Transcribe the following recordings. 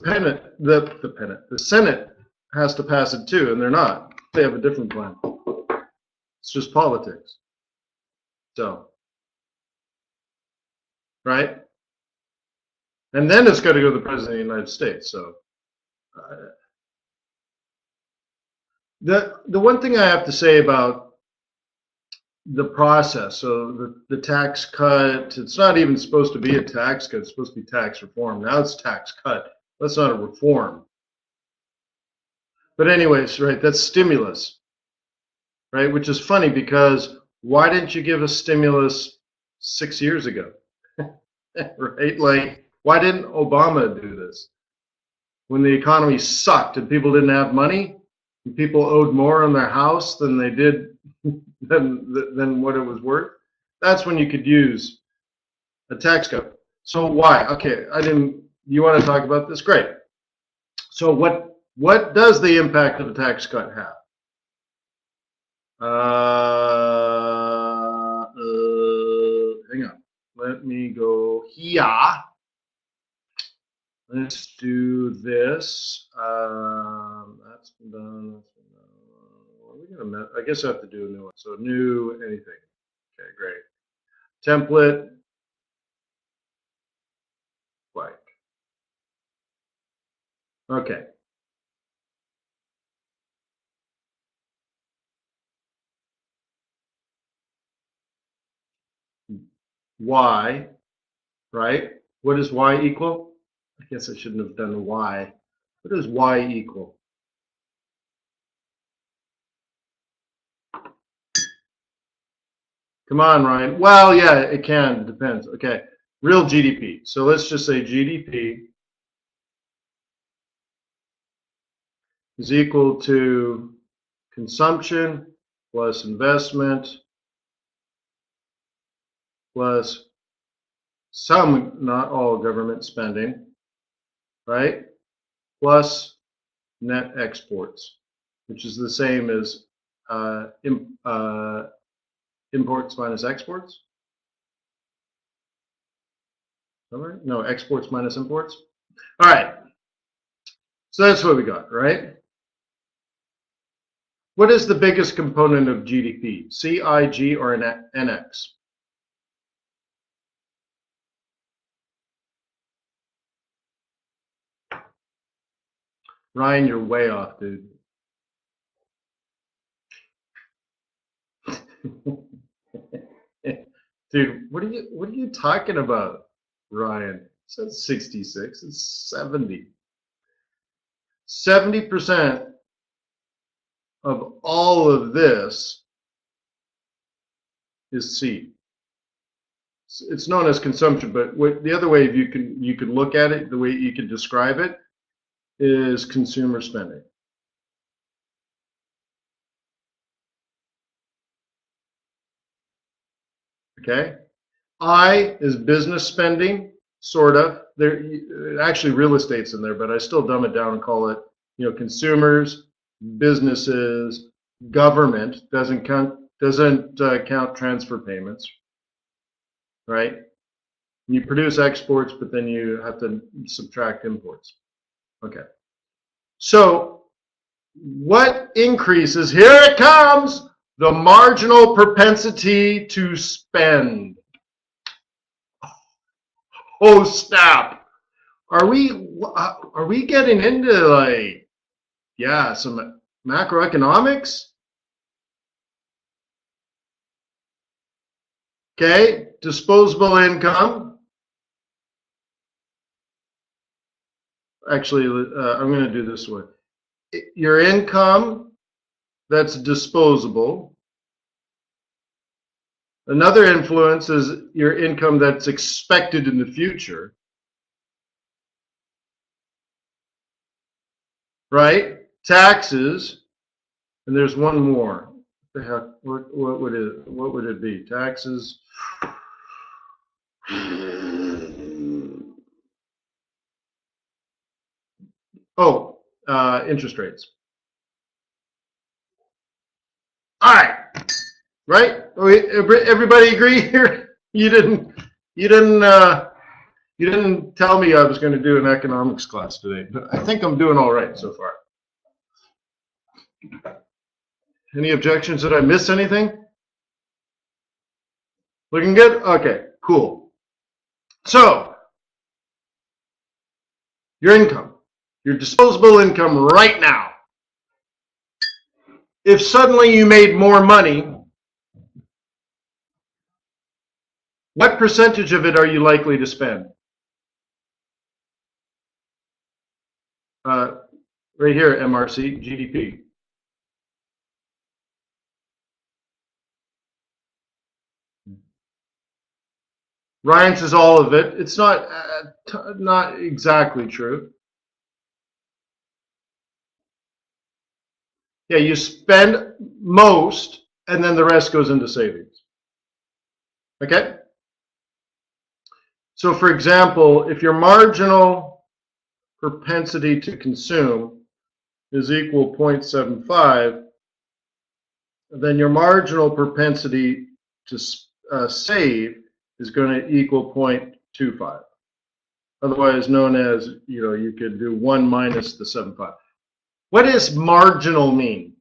the Senate has to pass it too, and they're not. They have a different plan. It's just politics. So, right? And then it's got to go to the President of the United States. So, the one thing I have to say about the process, so the tax cut, it's not even supposed to be a tax cut, it's supposed to be tax reform. Now it's tax cut. That's not a reform. But anyways, right, that's stimulus, right? Which is funny because why didn't you give us stimulus 6 years ago? Right? Like, why didn't Obama do this? When the economy sucked and people didn't have money, and people owed more on their house than they did than what it was worth, that's when you could use a tax cut. So why? Okay, you want to talk about this? Great. So what does the impact of a tax cut have? Hang on. Let me go here. Let's do this. That's been done. That's been done. What are we gonna? I guess I have to do a new one. So new anything. Okay, great. Template. Blank. Okay. Y, right? What does Y equal? I guess I shouldn't have done a Y. What does Y equal? Come on, Ryan. Well, yeah, it can. It depends. Okay. Real GDP. So let's just say GDP is equal to consumption plus investment plus some, not all, government spending, right? Plus net exports, which is the same as imports minus exports. All right. No, exports minus imports. All right. So that's what we got, right? What is the biggest component of GDP? CIG or NX? Ryan, you're way off, dude. Dude, what are you talking about, Ryan? It says 66. It's 70. 70% of all of this is C. It's known as consumption, but the other way you can look at it, the way you can describe it, is consumer spending. Okay. I is business spending, sort of. There, actually, real estate's in there, but I still dumb it down and call it, consumers, businesses, government. Doesn't count transfer payments, right? You produce exports, but then you have to subtract imports. Okay. So what increases? Here it comes. The marginal propensity to spend. Oh snap! Are we getting into some macroeconomics? Okay, disposable income. Actually, I'm going to do this one. Your income that's disposable. Another influence is your income that's expected in the future. Right? Taxes. And there's one more. What the heck? What would it be? Taxes. Oh, interest rates. All right. Right? Everybody agree here? You didn't You didn't tell me I was going to do an economics class today, but I think I'm doing all right so far. Any objections? Did I miss anything? Looking good? Okay, cool. So, your income, your disposable income right now. If suddenly you made more money, what percentage of it are you likely to spend? Right here, MRC, GDP. Ryan says all of it. It's not exactly true. Yeah, you spend most, and then the rest goes into savings. Okay? So, for example, if your marginal propensity to consume is equal 0.75, then your marginal propensity to save is going to equal 0.25. Otherwise known as, you could do 1 minus the 7.5. What does marginal mean?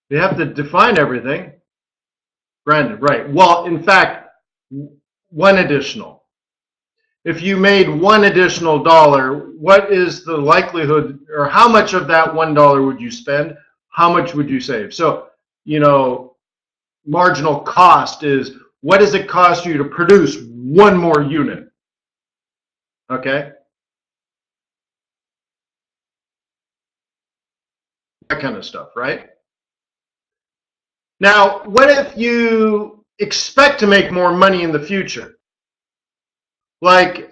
You have to define everything. Brandon, right. Well, in fact, one additional. If you made $1 additional, what is the likelihood, or how much of that $1 would you spend? How much would you save? So, marginal cost is, what does it cost you to produce one more unit? Okay? That kind of stuff, right? Now, what if you expect to make more money in the future? Like,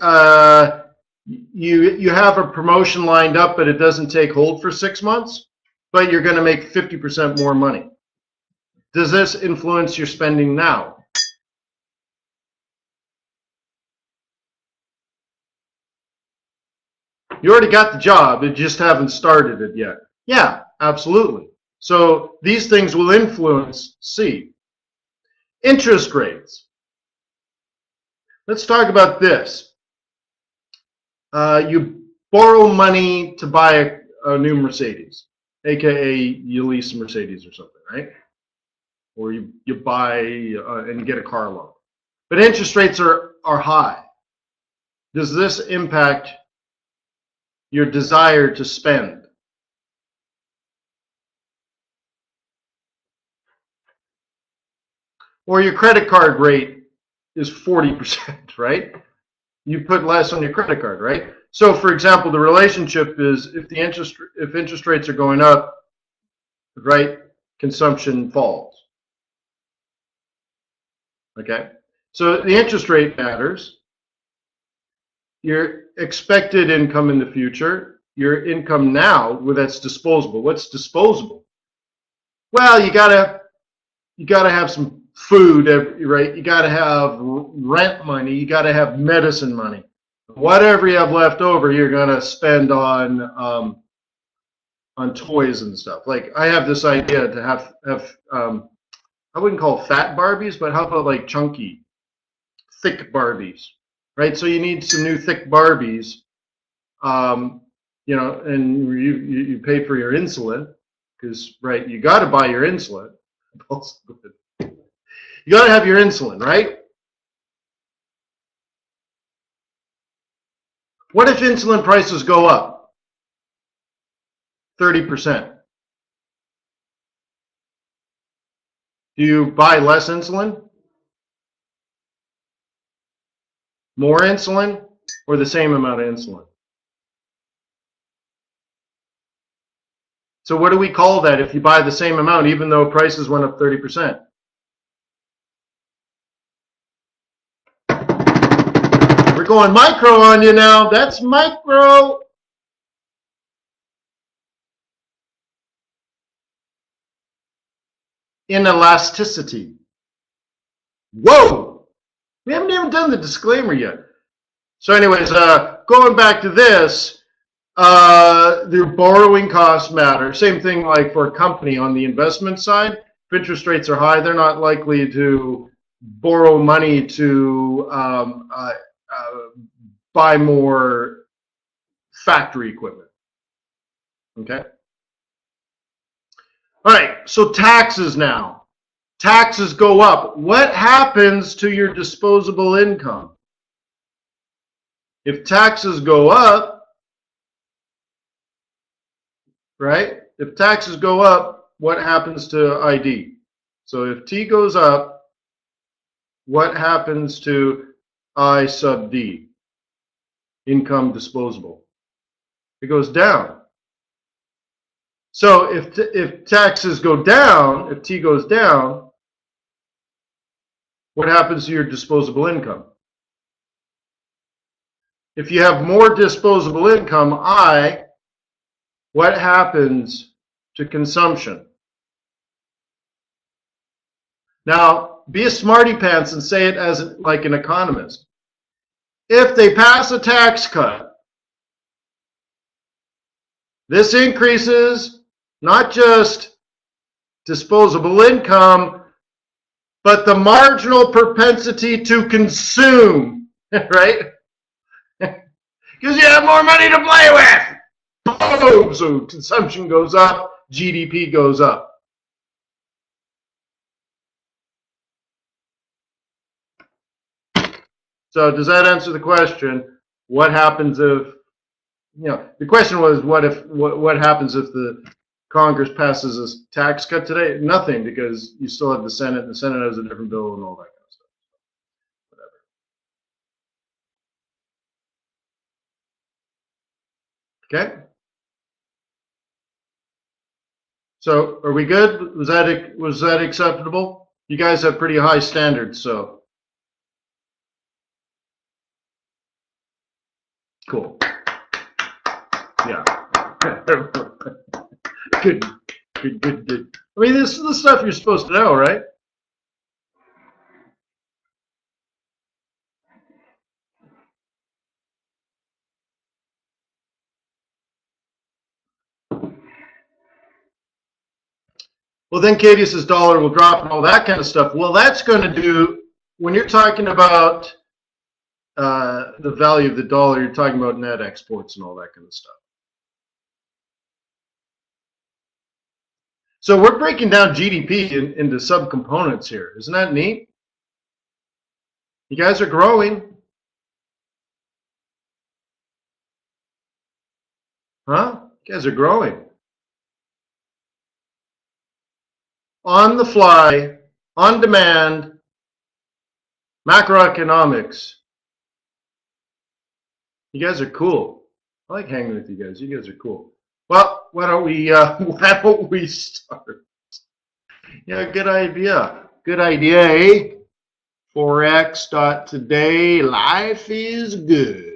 you have a promotion lined up, but it doesn't take hold for 6 months, but you're going to make 50% more money. Does this influence your spending now? You already got the job, you just haven't started it yet. Yeah, absolutely. So these things will influence C. Interest rates. Let's talk about this. You borrow money to buy a new Mercedes, aka you lease a Mercedes or something, right? Or you buy and you get a car loan. But interest rates are high. Does this impact your desire to spend? Or your credit card rate is 40%, right? You put less on your credit card, right? So, for example, the relationship is if interest rates are going up, right, consumption falls. Okay, so the interest rate matters. Your expected income in the future, your income now, well, that's disposable. What's disposable? Well, you gotta have some food, right? You gotta have rent money. You gotta have medicine money. Whatever you have left over, you're gonna spend on toys and stuff. Like, I have this idea to have I wouldn't call fat Barbies, but how about like chunky, thick Barbies, right? So you need some new thick Barbies, and you pay for your insulin, because, right, you got to buy your insulin. You got to have your insulin, right? What if insulin prices go up 30%? Do you buy less insulin? More insulin? Or the same amount of insulin? So what do we call that if you buy the same amount even though prices went up 30%? We're going micro on you now. That's micro. Inelasticity. Whoa! We haven't even done the disclaimer yet. So anyways, going back to this, The borrowing costs matter. Same thing like for a company on the investment side. If interest rates are high, they're not likely to borrow money to buy more factory equipment. Okay. All right. So taxes now. Taxes go up. What happens to your disposable income? If taxes go up, right? If taxes go up, what happens to ID? So if T goes up, what happens to I sub D? Income disposable. It goes down. So if taxes go down, if T goes down, what happens to your disposable income? If you have more disposable income, I, what happens to consumption? Now, be a smarty pants and say it as like an economist. If they pass a tax cut, this increases not just disposable income, but the marginal propensity to consume, right? Because you have more money to play with. Boom! So consumption goes up, GDP goes up. So does that answer the question? What happens if, the question was what happens if the Congress passes a tax cut today? Nothing, because you still have the Senate, and the Senate has a different bill and all that kind of stuff. Whatever. Okay. So are we good? Was that acceptable? You guys have pretty high standards, so cool. Yeah. Good. I mean, this is the stuff you're supposed to know, right? Well, then Katie says dollar will drop and all that kind of stuff. Well, that's going to do, when you're talking about the value of the dollar, you're talking about net exports and all that kind of stuff. So we're breaking down GDP into subcomponents here. Isn't that neat? You guys are growing. Huh? You guys are growing. On the fly, on demand, macroeconomics. You guys are cool. I like hanging with you guys. You guys are cool. Well, why don't we start? Yeah, good idea. Good idea, eh? Forex.Today, life is good.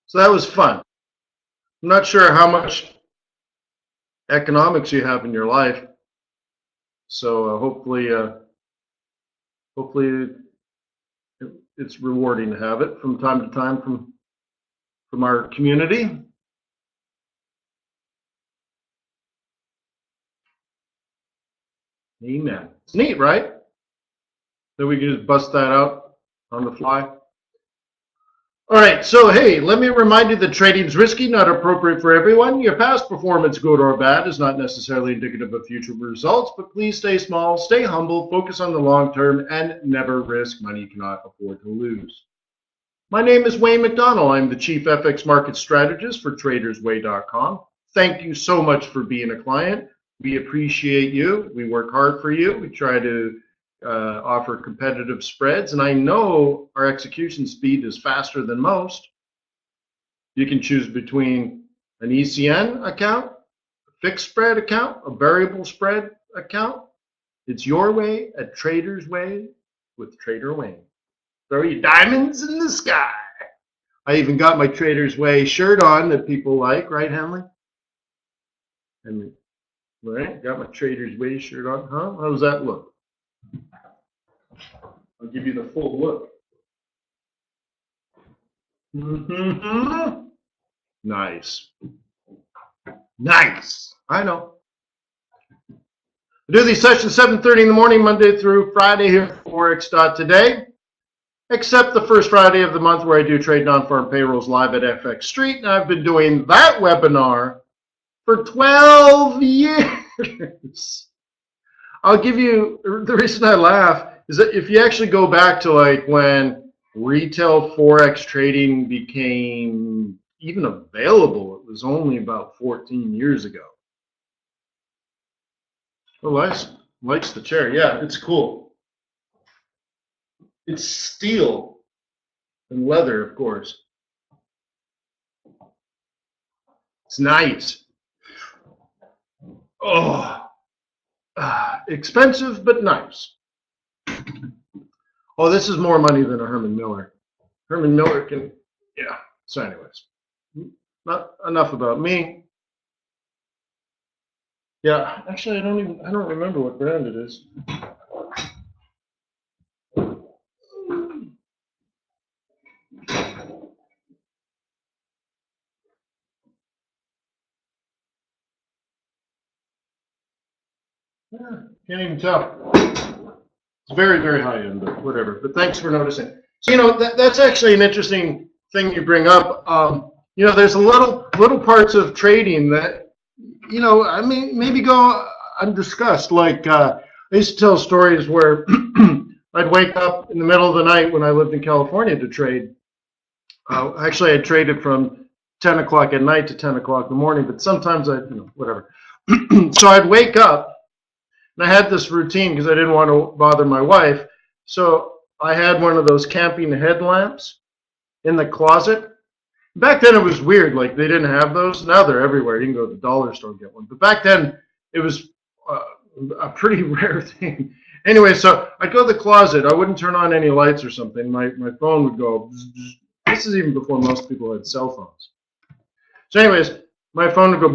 So that was fun. I'm not sure how much economics you have in your life. So hopefully it's rewarding to have it from time to time from our community. Amen. It's neat, right? That we can just bust that out on the fly. All right, so hey, let me remind you that trading's risky, not appropriate for everyone. Your past performance, good or bad, is not necessarily indicative of future results, but please stay small, stay humble, focus on the long term, and never risk money you cannot afford to lose. My name is Wayne McDonell. I'm the Chief FX Market Strategist for TradersWay.com. Thank you so much for being a client. We appreciate you. We work hard for you. We try to offer competitive spreads, and I know our execution speed is faster than most. You can choose between an ECN account, a fixed spread account, a variable spread account. It's your way at TradersWay with Trader Wayne. Throw your diamonds in the sky. I even got my TradersWay shirt on that people like, right, Hanley? And right, got my TradersWay shirt on. Huh? How does that look? I'll give you the full look. Mm-hmm. Nice. Nice. I know. I do these sessions 7:30 in the morning, Monday through Friday here at Forex.Today, except the first Friday of the month where I do trade non-farm payrolls live at FX Street. And I've been doing that webinar for 12 years. I'll give you, the reason I laugh is that if you actually go back to like when retail Forex trading became even available, it was only about 14 years ago. Oh, likes the chair. Yeah, it's cool. It's steel and leather, of course. It's nice. Oh, expensive but nice. Oh, this is more money than a Herman Miller. Herman Miller can, yeah. So anyways, not enough about me. Yeah, actually, I don't remember what brand it is. Yeah, can't even tell. It's very, very high end, but whatever. But thanks for noticing. So, you know, that's actually an interesting thing you bring up. You know, there's a little parts of trading that, you know, I mean, maybe go undiscussed. Like, I used to tell stories where I'd wake up in the middle of the night when I lived in California to trade. Actually, I traded from 10 o'clock at night to 10 o'clock in the morning, but sometimes you know, whatever. So I'd wake up, and I had this routine because I didn't want to bother my wife. So I had one of those camping headlamps in the closet. Back then it was weird, like they didn't have those. Now they're everywhere. You can go to the dollar store and get one. But back then it was a pretty rare thing. Anyway, so I'd go to the closet. I wouldn't turn on any lights or something. My phone would go. This is even before most people had cell phones. So anyways, my phone would go.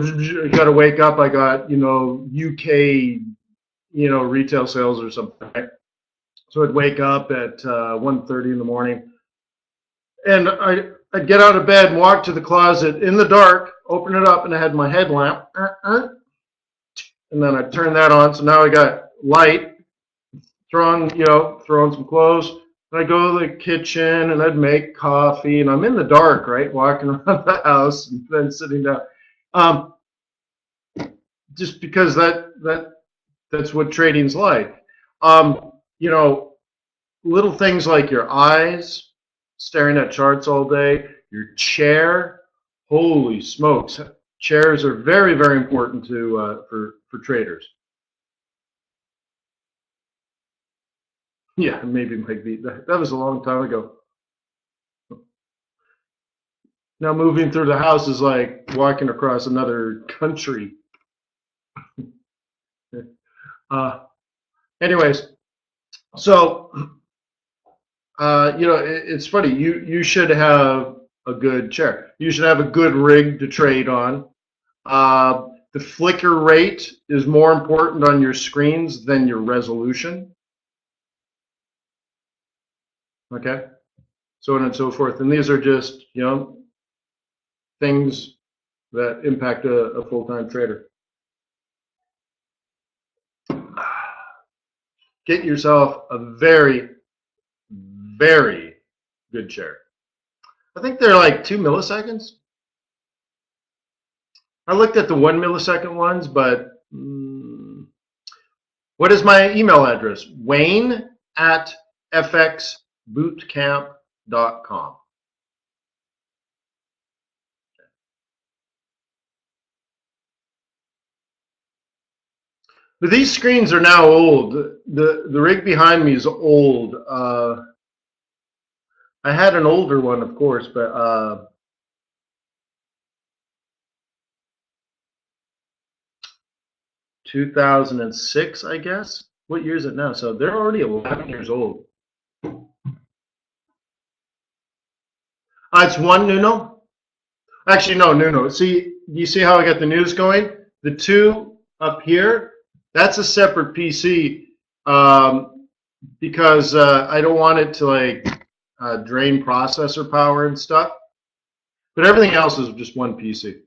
I got to wake up. I got, you know, UK, you know, retail sales or something. Right? So I'd wake up at 1:30 in the morning, and I'd get out of bed and walk to the closet in the dark, open it up, and I had my headlamp, and then I'd turn that on. So now I got light, throwing some clothes. And I'd go to the kitchen and I'd make coffee, and I'm in the dark, right, walking around the house and then sitting down. Just because that's what trading's like. You know, little things like your eyes, staring at charts all day, your chair. Holy smokes, chairs are very, very important for traders. Yeah, maybe it might be. That was a long time ago. Now moving through the house is like walking across another country. Anyways, so you know, it's funny. You should have a good chair. You should have a good rig to trade on. The flicker rate is more important on your screens than your resolution. Okay, so on and so forth. And these are just, you know, things that impact a full-time trader. Get yourself a very, very good chair. I think they're like 2 milliseconds. I looked at the 1 millisecond ones, but what is my email address? Wayne@fxbootcamp.com. But these screens are now old. The rig behind me is old. I had an older one, of course, but 2006, I guess. What year is it now? So they're already 11 years old. It's one Nuno. Actually, no, Nuno. See, you see how I got the news going? The two up here, that's a separate PC because I don't want it to like drain processor power and stuff. But everything else is just one PC.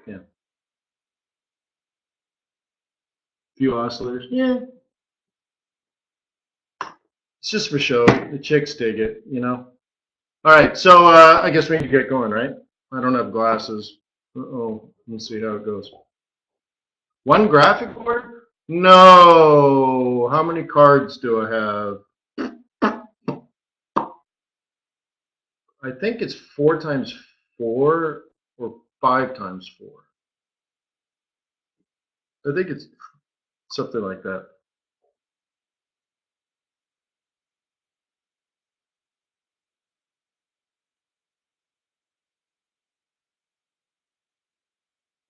Yeah. Few oscillators. Yeah. It's just for show. The chicks dig it, you know. All right, so I guess we need to get going, right? I don't have glasses. Uh-oh. Let's see how it goes. One graphic board? No. How many cards do I have? I think it's 4 times 4 or 5 times 4. I think it's something like that.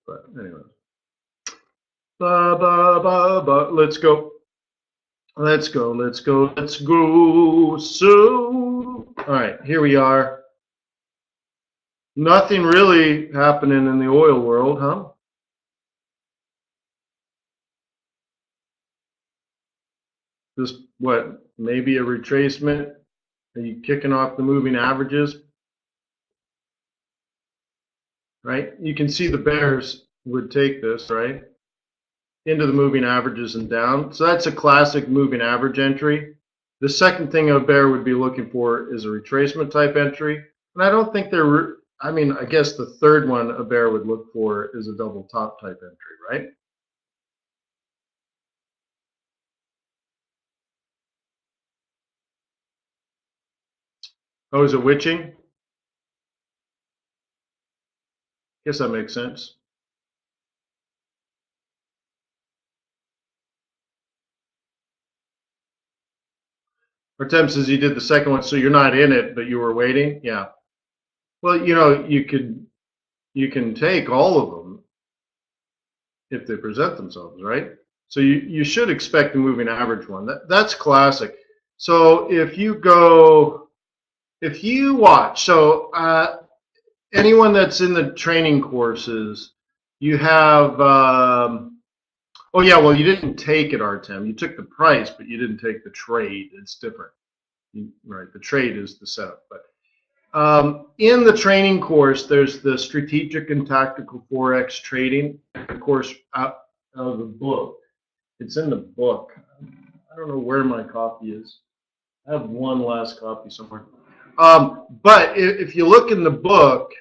But anyway. Let's go. Let's go. Let's go. Let's go. So, all right, here we are. Nothing really happening in the oil world, huh? Just what? Maybe a retracement? Are you kicking off the moving averages? Right? You can see the bears would take this, right? Into the moving averages and down. So that's a classic moving average entry. The second thing a bear would be looking for is a retracement type entry. And I don't think they're, I mean, I guess the third one a bear would look for is a double top type entry, right? Oh, is it witching? Guess that makes sense. Artem says you did the second one, so you're not in it, but you were waiting. Yeah. Well, you know, you can take all of them if they present themselves, right? So you should expect the moving average one. That's classic. So if you watch, so anyone that's in the training courses, you have, oh yeah, well you didn't take it, Artem. You took the price, but you didn't take the trade. It's different, right? The trade is the setup. But in the training course, there's the strategic and tactical Forex trading, of course, out of the book. It's in the book. I don't know where my copy is. I have one last copy somewhere. But if you look in the book,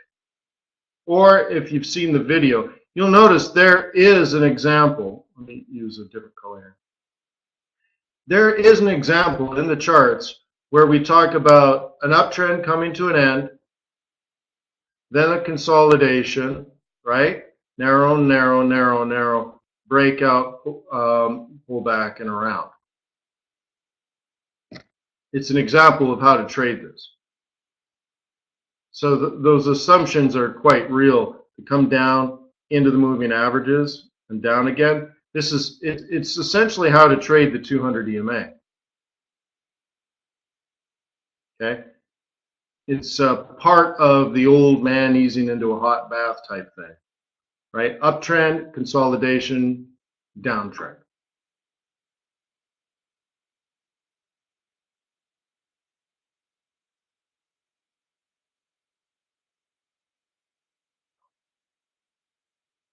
or if you've seen the video, you'll notice there is an example. Let me use a different color here. There is an example in the charts where we talk about an uptrend coming to an end, then a consolidation, right? Narrow, narrow, narrow, narrow, breakout, pull back, and around. It's an example of how to trade this. So those assumptions are quite real. To come down into the moving averages and down again. It's essentially how to trade the 200 EMA. Okay, it's part of the old man easing into a hot bath type thing, right? Uptrend, consolidation, downtrend.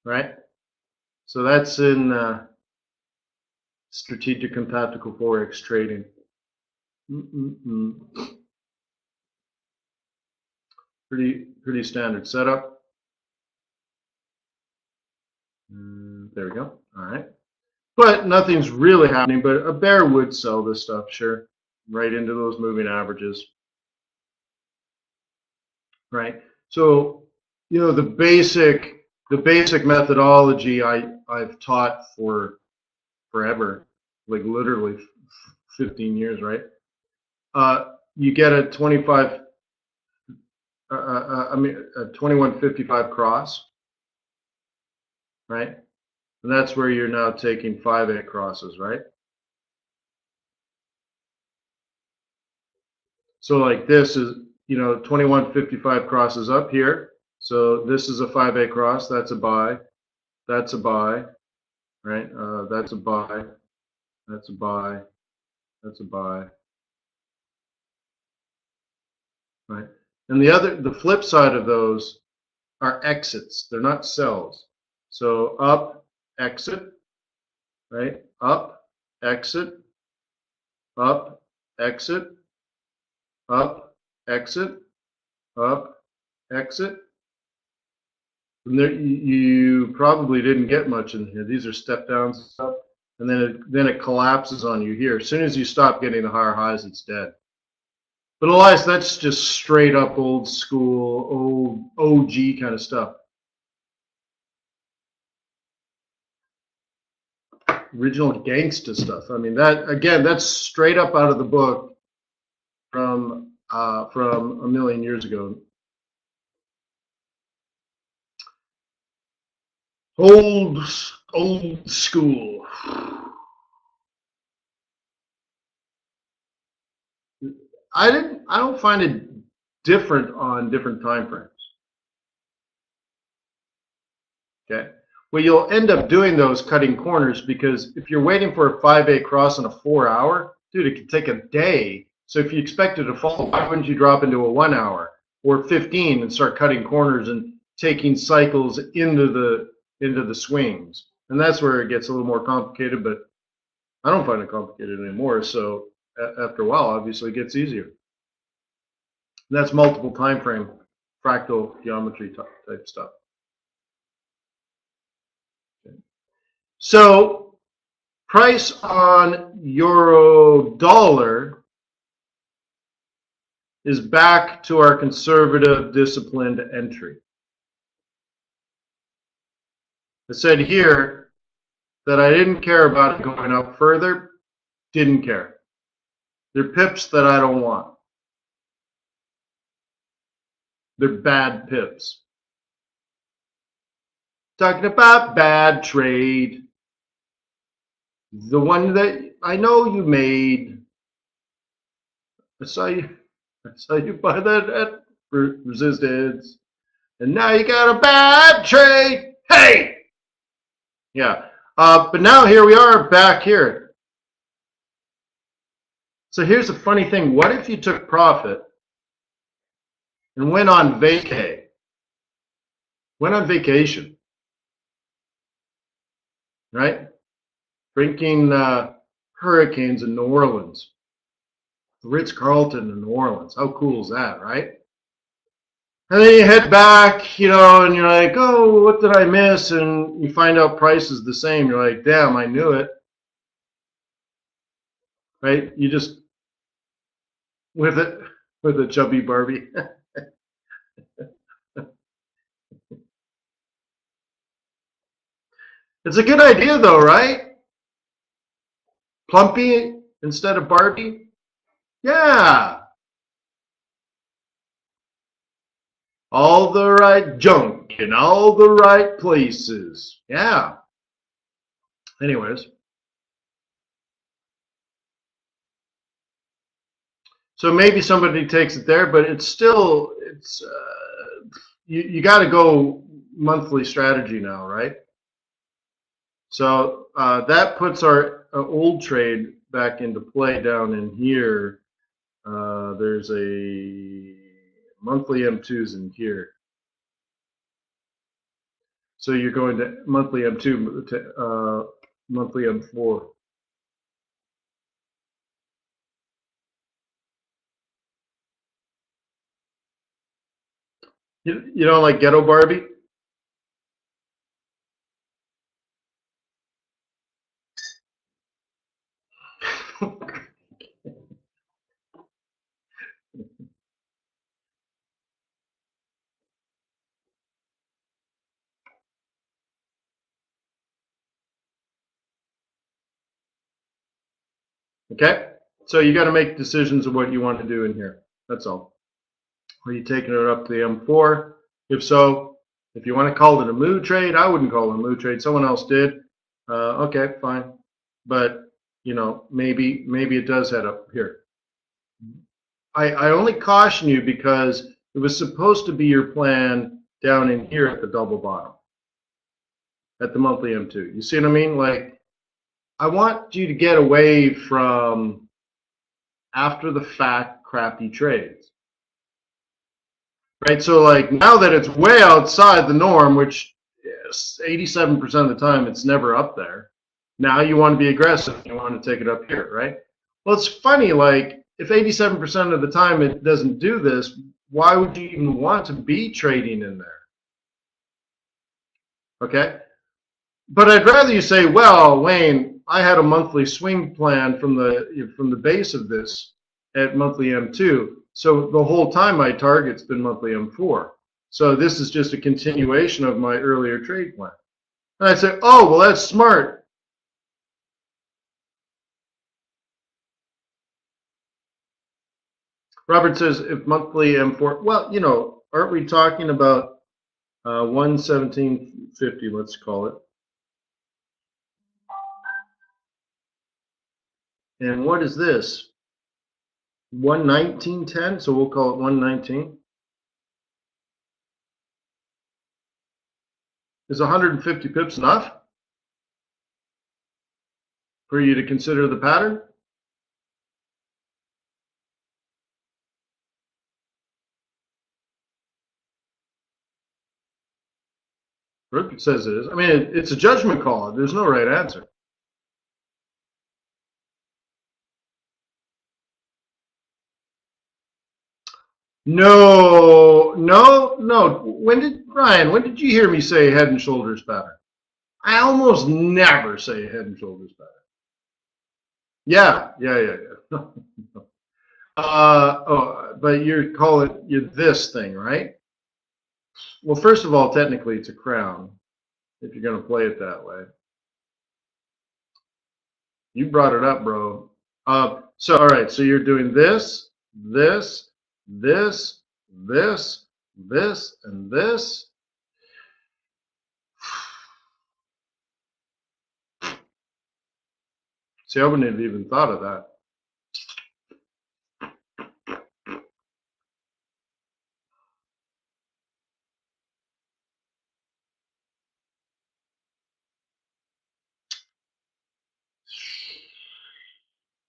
Right? So that's in strategic and tactical Forex trading. Pretty standard setup. There we go. All right. But nothing's really happening, but a bear would sell this stuff, sure. Right into those moving averages. Right? So, the basic methodology I've taught for forever, like literally 15 years, right? You get a 2155 cross, right? And that's where you're now taking 5/8 crosses, right? So like this is, 2155 crosses up here. So this is a 5/8 cross. That's a buy. That's a buy, right? That's a buy. That's a buy. That's a buy, right? And the flip side of those are exits. They're not sells. So up, exit, right? Up, exit, up, exit, up, exit, up, exit. And there, you probably didn't get much in here. These are step downs and stuff. And then it collapses on you here. As soon as you stop getting the higher highs, it's dead. But Elias, that's just straight up old school, old OG kind of stuff. Original gangsta stuff. I mean, that again, that's straight up out of the book from a million years ago. Old school. I don't find it different on different time frames. Okay. Well, you'll end up doing those cutting corners because if you're waiting for a 5/8 cross in a 4 hour, dude, it could take a day. So if you expect it to fall, why wouldn't you drop into a 1 hour or 15 and start cutting corners and taking cycles into the swings? And that's where it gets a little more complicated, but I don't find it complicated anymore. So after a while, obviously, it gets easier. And that's multiple time frame fractal geometry type stuff. Okay. So price on euro dollar is back to our conservative disciplined entry. I said here that I didn't care about it going up further. Didn't care. They're pips that I don't want. They're bad pips. Talking about bad trade. The one that I know you made. I saw you buy that at resistance. And now you got a bad trade. Hey! Yeah. But now here we are back here. So here's the funny thing. What if you took profit and went on vacay? Went on vacation, right? Drinking hurricanes in New Orleans. The Ritz-Carlton in New Orleans. How cool is that, right? And then you head back, and you're like, oh, what did I miss? And you find out price is the same. You're like, damn, I knew it. Right? You just, with a chubby Barbie. It's a good idea though, right? Plumpy instead of Barbie? Yeah. All the right junk in all the right places. Yeah. Anyways. So maybe somebody takes it there, but it's you got to go monthly strategy now, right? So that puts our old trade back into play down in here. There's a monthly M2s in here. So you're going to monthly M2 to monthly M4. You don't like Ghetto Barbie? Okay? So you got to make decisions of what you want to do in here. That's all. Are you taking it up to the M4? If so, if you want to call it a mood trade, I wouldn't call it a mood trade. Someone else did. Okay, fine. But, you know, maybe it does head up here. I only caution you because it was supposed to be your plan down in here at the double bottom, at the monthly M2. You see what I mean? Like, I want you to get away from after the fact crappy trades. Right? So like now that it's way outside the norm, which is 87% of the time it's never up there. Now you want to be aggressive. You want to take it up here, right? Well, it's funny, like if 87% of the time it doesn't do this, why would you even want to be trading in there? Okay? But I'd rather you say, well, Wayne, I had a monthly swing plan from the base of this at monthly M2. So the whole time my target's been monthly M4. So this is just a continuation of my earlier trade plan. And I'd say, oh, well, that's smart. Robert says, if monthly M4, well, you know, aren't we talking about 117.50, let's call it. And what is this? 119.10, so we'll call it 119. Is 150 pips enough for you to consider the pattern? Brooke says it is. I mean, it's a judgment call. There's no right answer. No. When did you hear me say head and shoulders pattern? I almost never say head and shoulders pattern. Yeah. But you're calling this thing, right? Well, first of all, technically it's a crown, if you're going to play it that way. You brought it up, bro. So, all right, so you're doing this, this, this, this, this, and this. See, I wouldn't have even thought of that.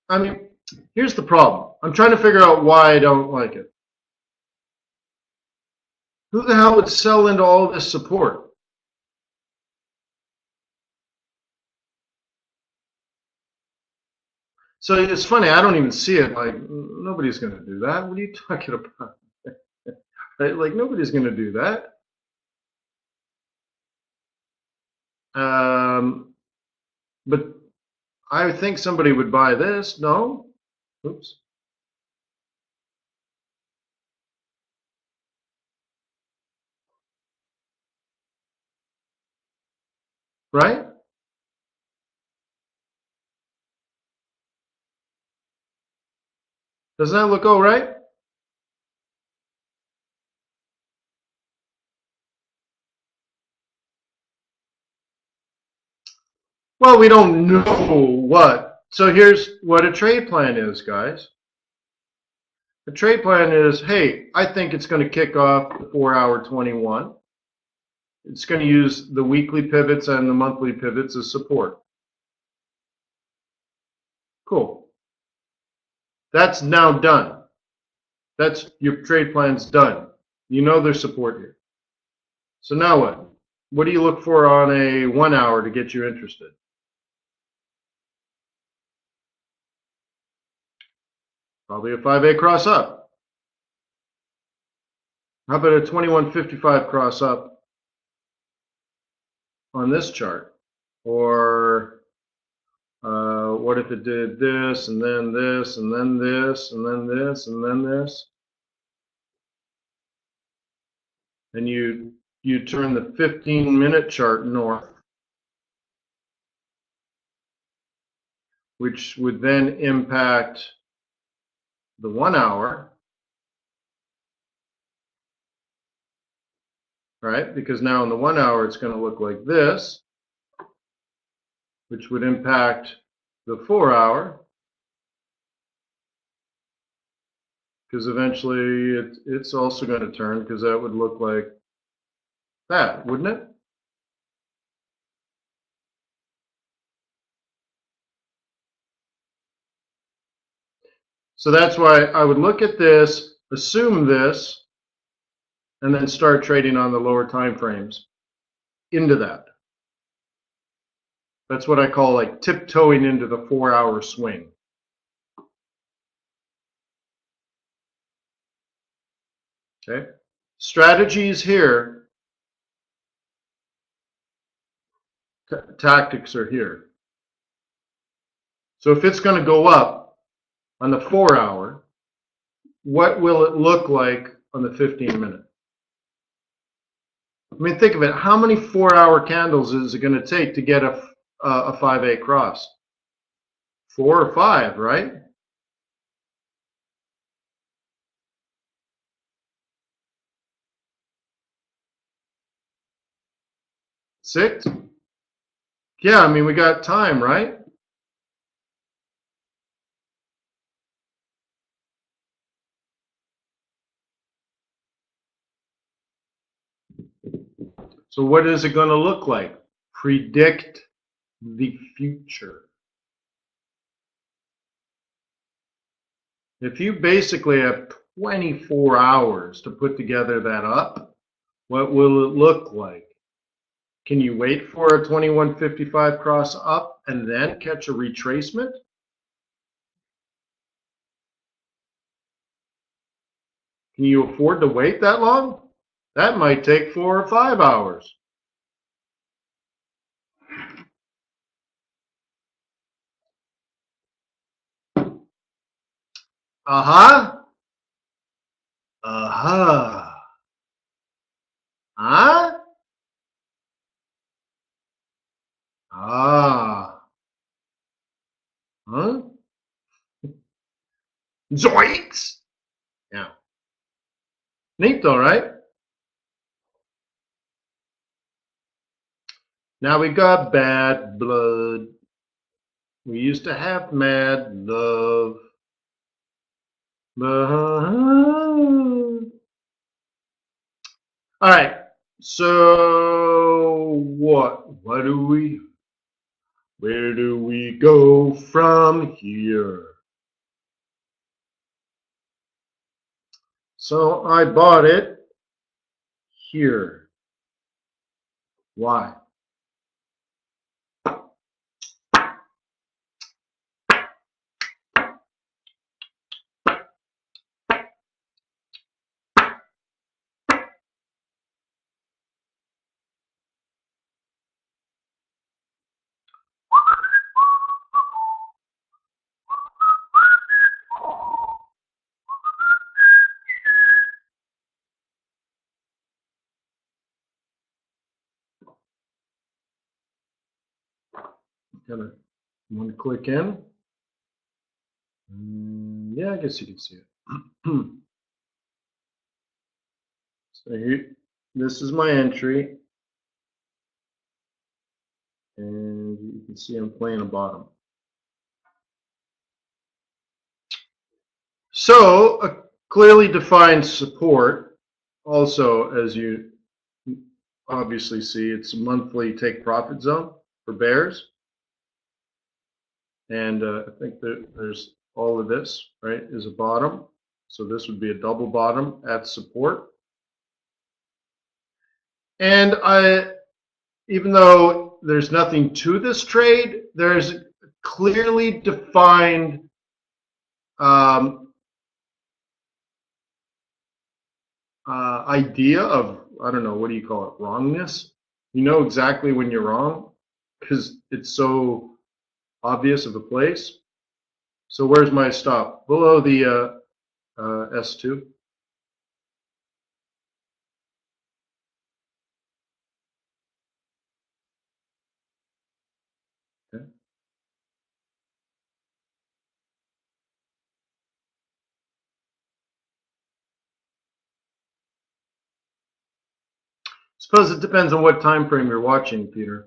I mean, here's the problem. I'm trying to figure out why I don't like it. Who the hell would sell into all this support? So it's funny, I don't even see it. Like, nobody's going to do that. What are you talking about? Right? Like, nobody's going to do that. But I think somebody would buy this. No? Oops. Right? Doesn't that look all right? Well, we don't know what. So here's what a trade plan is, guys. A trade plan is, hey, I think it's going to kick off the 4-hour 21. It's going to use the weekly pivots and the monthly pivots as support. Cool. That's now done. That's your trade plan's done. You know there's support here. So now what? What do you look for on a 1 hour to get you interested? Probably a 5A cross up. How about a 2155 cross up on this chart? Or what if it did this, and then this, and then this, and then this, and then this? And you turn the 15-minute chart north. which would then impact the 1 hour, right? Because now in the 1 hour, it's going to look like this, which would impact the 4 hour, because eventually it's also going to turn, because that would look like that, wouldn't it? So that's why I would look at this, assume this, and then start trading on the lower time frames into that. That's what I call like tiptoeing into the 4 hour swing. Okay. Strategies here, tactics are here. So if it's going to go up on the 4 hour, what will it look like on the 15-minute? I mean, think of it. How many 4 hour candles is it going to take to get a 5A cross? 4 or 5, right? 6? Yeah, I mean, we got time, right? So what is it going to look like? Predict the future. If you basically have 24 hours to put together that up, what will it look like? Can you wait for a 2155 cross up and then catch a retracement? Can you afford to wait that long? That might take 4 or 5 hours. Uh-huh. Uh-huh. Huh? Ah. Huh? Zoinks! Yeah. Neat though, right? Now we got bad blood. We used to have mad love. All right. So what? Where do we go from here? So I bought it here. Why? Gonna want to click in. Yeah, I guess you can see it. So here, this is my entry, and you can see I'm playing a bottom. So a clearly defined support. Also, as you obviously see, it's a monthly take profit zone for bears. And I think that there's all of this, right, is a bottom. So this would be a double bottom at support. And even though there's nothing to this trade, there's a clearly defined idea of, I don't know, what do you call it, wrongness? You know exactly when you're wrong because it's so obvious of a place. So where's my stop? Below the S2. Okay. Suppose it depends on what time frame you're watching, Peter.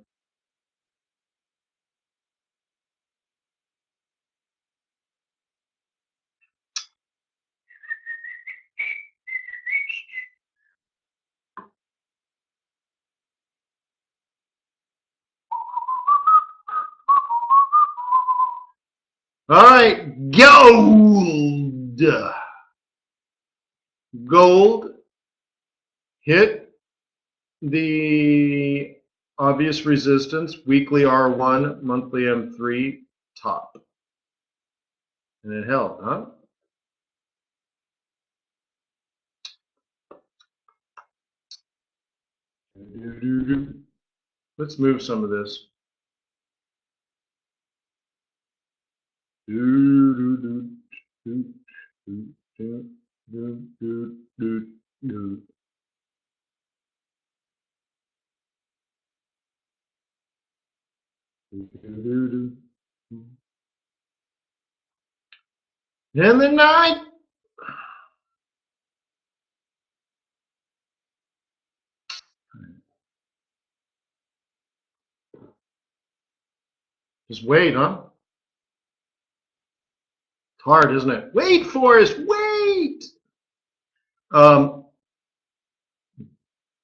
All right, gold. Gold hit the obvious resistance, weekly R1, monthly M3, top. And it held, huh? Let's move some of this. And the night. Just wait, huh? It's hard, isn't it? Wait, Forrest, wait!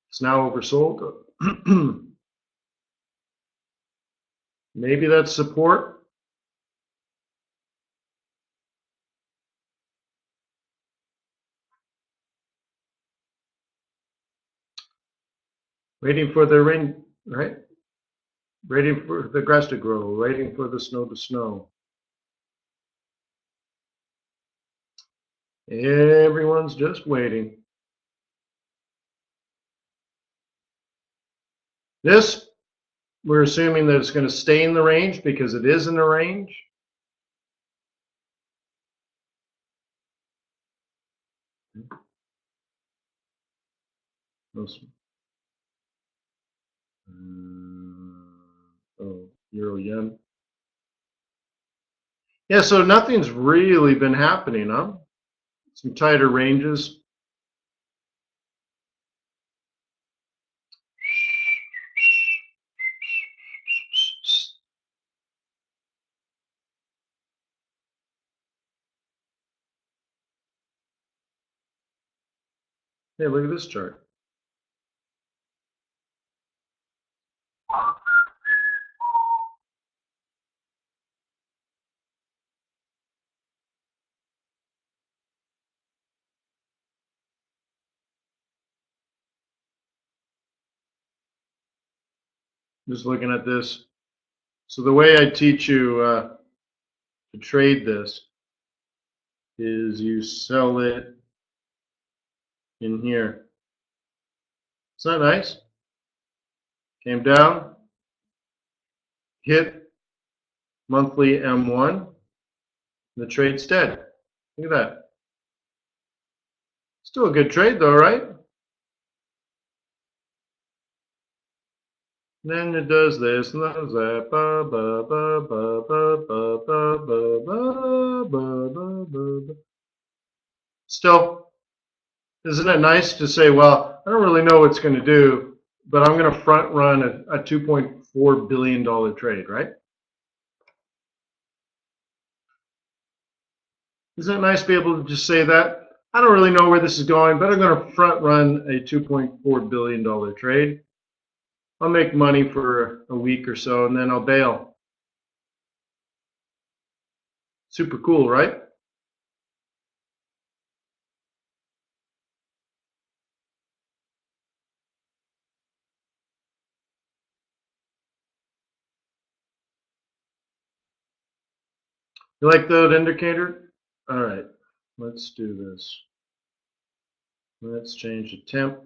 It's now oversold. Maybe that's support. Waiting for the rain, right? Waiting for the grass to grow, waiting for the snow to snow. Everyone's just waiting. This, we're assuming that it's going to stay in the range because it is in the range. Oh, euro yen. Yeah, so nothing's really been happening, huh? Some tighter ranges. Hey, look at this chart. Just looking at this. So the way I teach you to trade this is you sell it in here. Isn't that nice? Came down, hit monthly M1, and the trade's dead. Look at that. Still a good trade though, right? And then it does this and does that. Ba, ba, ba, ba, ba, ba, ba, ba, ba, ba, ba, ba. Still, isn't it nice to say, well, I don't really know what it's going to do, but I'm going to front run a $2.4 billion trade, right? Isn't it nice to be able to just say that? I don't really know where this is going, but I'm going to front run a $2.4 billion trade. I'll make money for a week or so, and then I'll bail. Super cool, right? You like that indicator? All right, let's do this. Let's change the temp.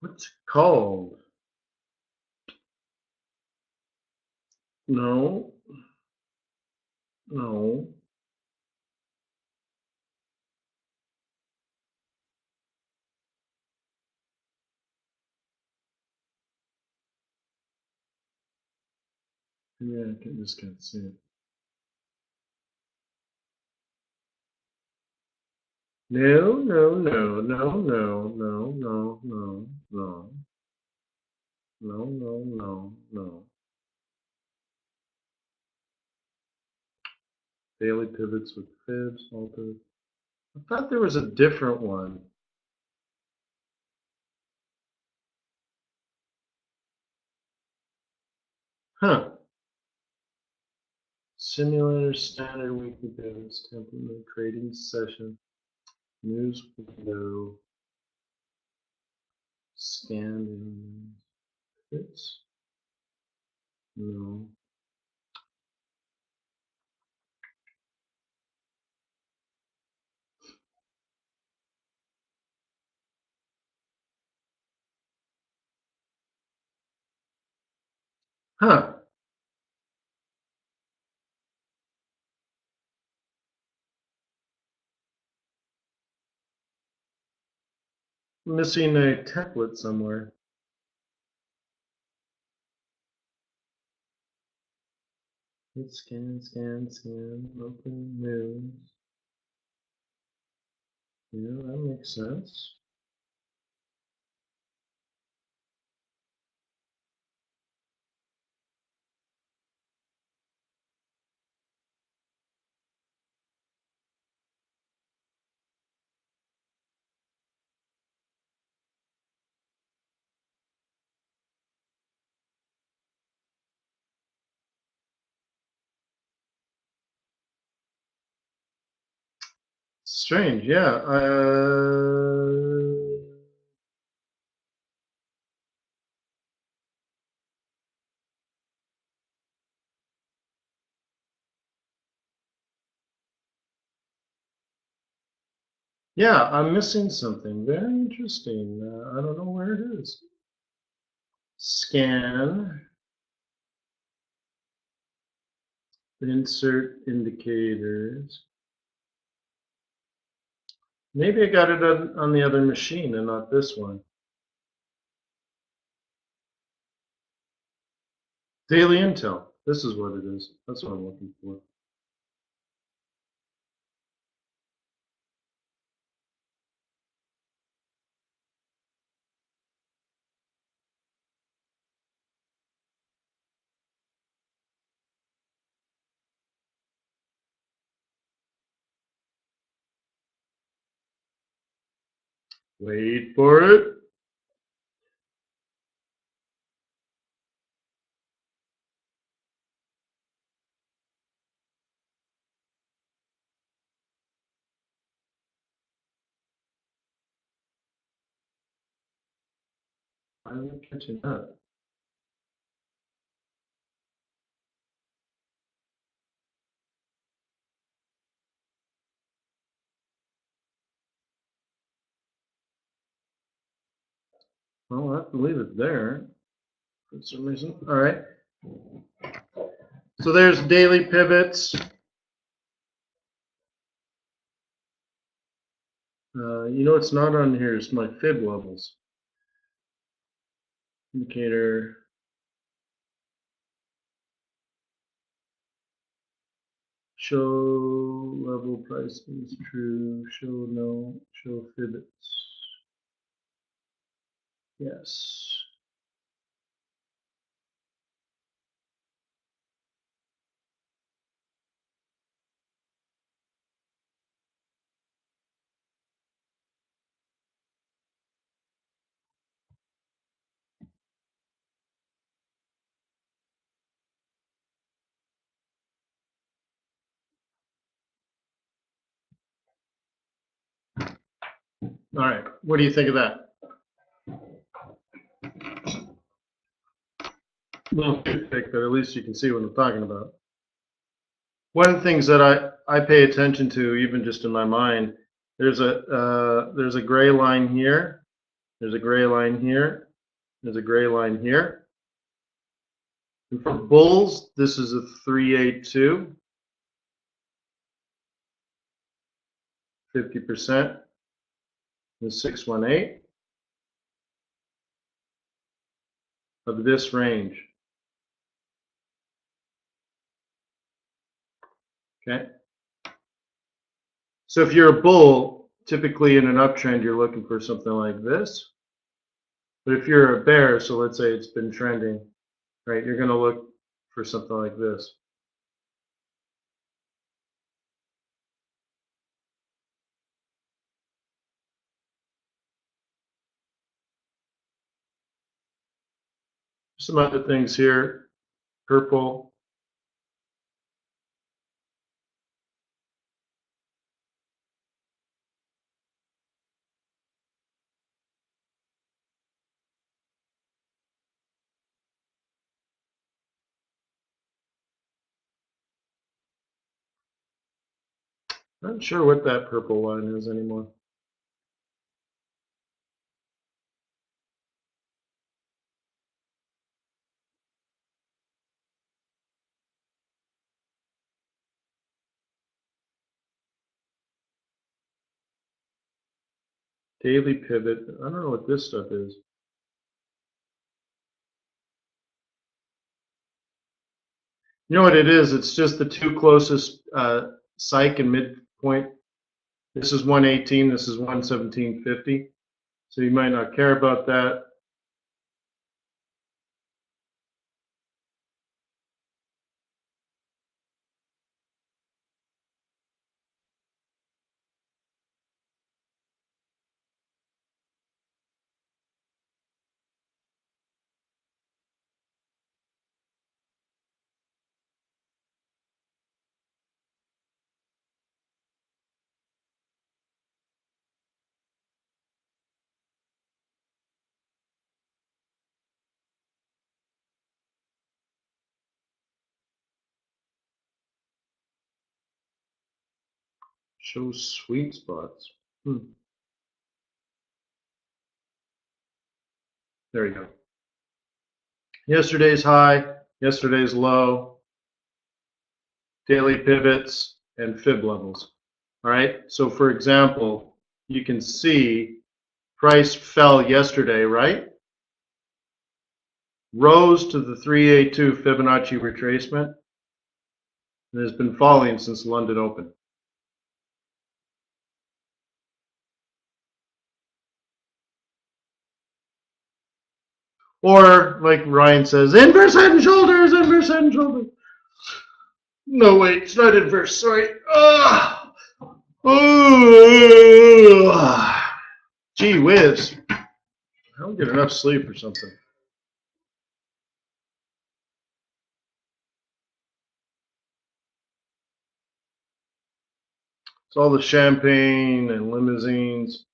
What's it called? No. No. Yeah, I can just can't see it. No, no, no, no, no, no, no, no, no, no, no, no, no. Daily pivots with fibs, halted. I thought there was a different one. Huh. Simulator standard weekly pivots, template trading session, news window, scanning fits. No. Huh. Missing a template somewhere. Let's scan, open news. Yeah, that makes sense. Strange, yeah. Yeah, I'm missing something. Very interesting. I don't know where it is. Scan, insert indicators. Maybe I got it on the other machine and not this one. Daily Intel. This is what it is. That's what I'm looking for. Wait for it. I'm catching up. Well, I have to leave it there for some reason. All right. So there's daily pivots. You know what's not on here is my fib levels. Indicator. Show level price is true. Show no. Show pivots. Yes. All right. What do you think of that? A little thick, but at least you can see what I'm talking about. One of the things that I pay attention to, even just in my mind, there's a gray line here. There's a gray line here. There's a gray line here. And for bulls, this is a 382. 50% is 618 of this range. Okay. So if you're a bull, typically in an uptrend, you're looking for something like this. But if you're a bear, so let's say it's been trending, right, you're going to look for something like this. Some other things here, purple. Not sure what that purple line is anymore. Daily pivot. I don't know what this stuff is. You know what it is? It's just the two closest psych and midpoint. This is 118. This is 117.50. So you might not care about that. Show sweet spots. There you go. Yesterday's high, yesterday's low, daily pivots, and fib levels. All right. So for example, you can see price fell yesterday, right? Rose to the 382 Fibonacci retracement and has been falling since London open. Or, like Ryan says, inverse head and shoulders, inverse head and shoulders. No, wait, it's not inverse, sorry. Gee whiz. I don't get enough sleep or something. It's all the champagne and limousines.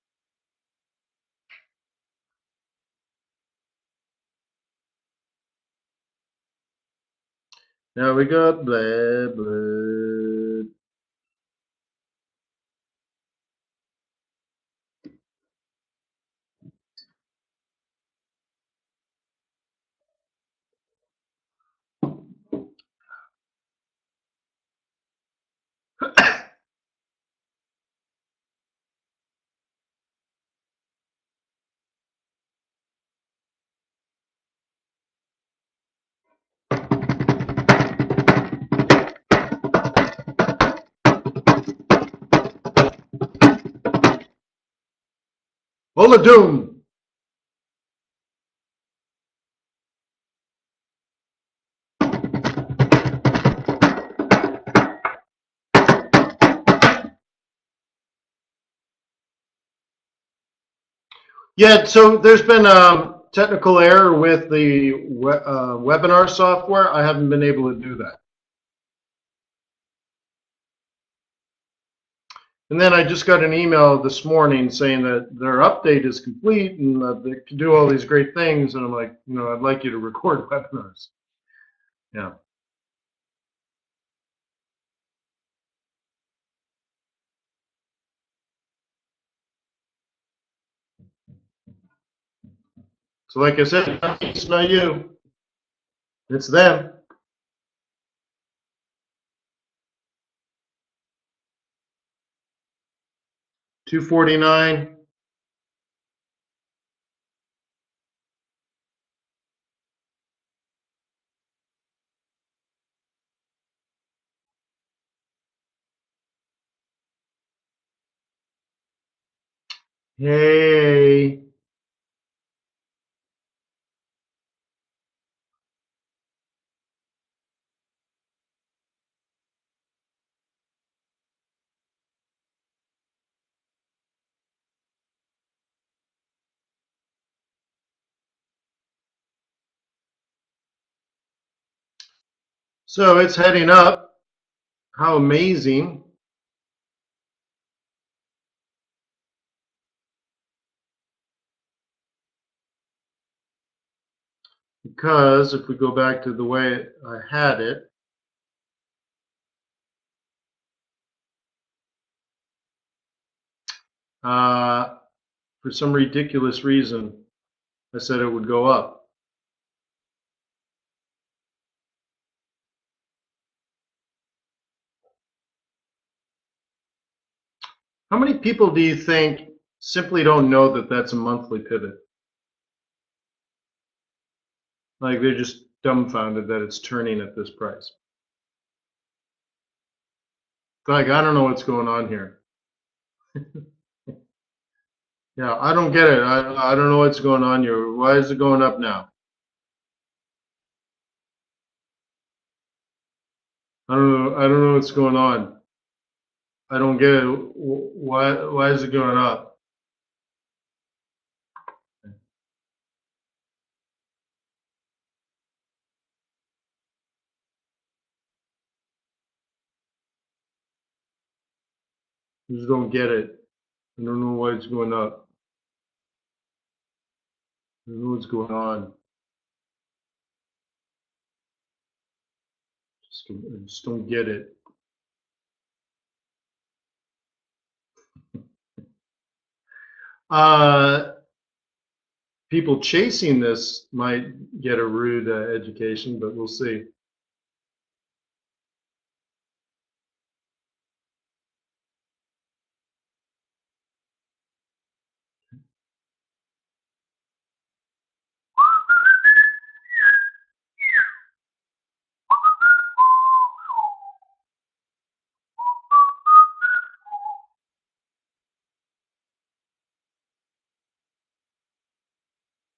Now we got blah, blah. Doom. Yeah, so there's been a technical error with the webinar software. I haven't been able to do that. And then I just got an email this morning saying that their update is complete and they can do all these great things. And I'm like, I'd like you to record webinars. Yeah. So like I said, it's not you. It's them. 249. Hey. So it's heading up. How amazing. Because if we go back to the way I had it, for some ridiculous reason, I said it would go up. How many people do you think simply don't know that that's a monthly pivot? Like they're just dumbfounded that it's turning at this price. Like, I don't know what's going on here. Yeah, I don't get it. I don't know what's going on here. Why is it going up now? I don't know what's going on. I don't get it. Why is it going up? I just don't get it. I don't know why it's going up. I don't know what's going on. I just don't get it. People chasing this might get a rude education, but we'll see.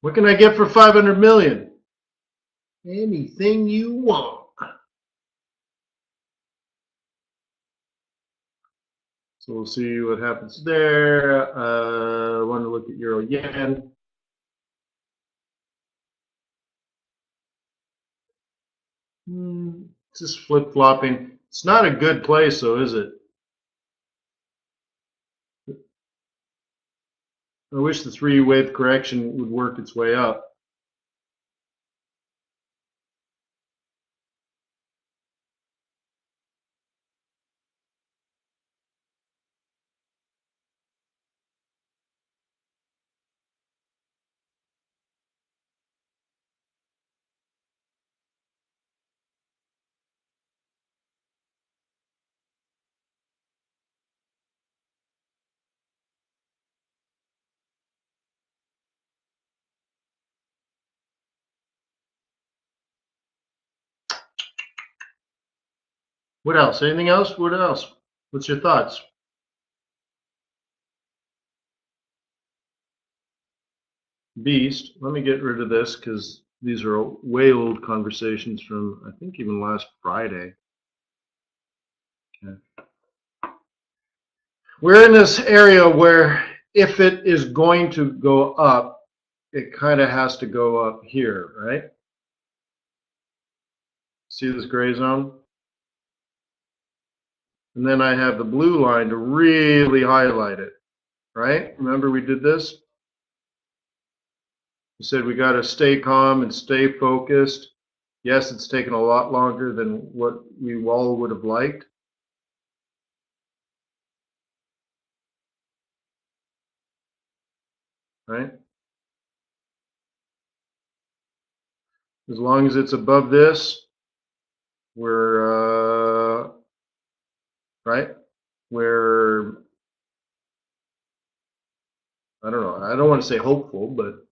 What can I get for 500 million? Anything you want. So we'll see what happens there. I want to look at euro yen. It's just flip flopping. It's not a good place, though, is it? I wish the three-wave correction would work its way up. What else? Anything else? What else? What's your thoughts? Beast. Let me get rid of this because these are way old conversations from, I think, even last Friday. Okay. We're in this area where if it is going to go up, it kind of has to go up here, right? See this gray zone? And then I have the blue line to really highlight it, right? Remember we did this? We said we got to stay calm and stay focused. Yes, it's taken a lot longer than what we all would have liked. Right? As long as it's above this, we're right. We're I don't know. I don't want to say hopeful, but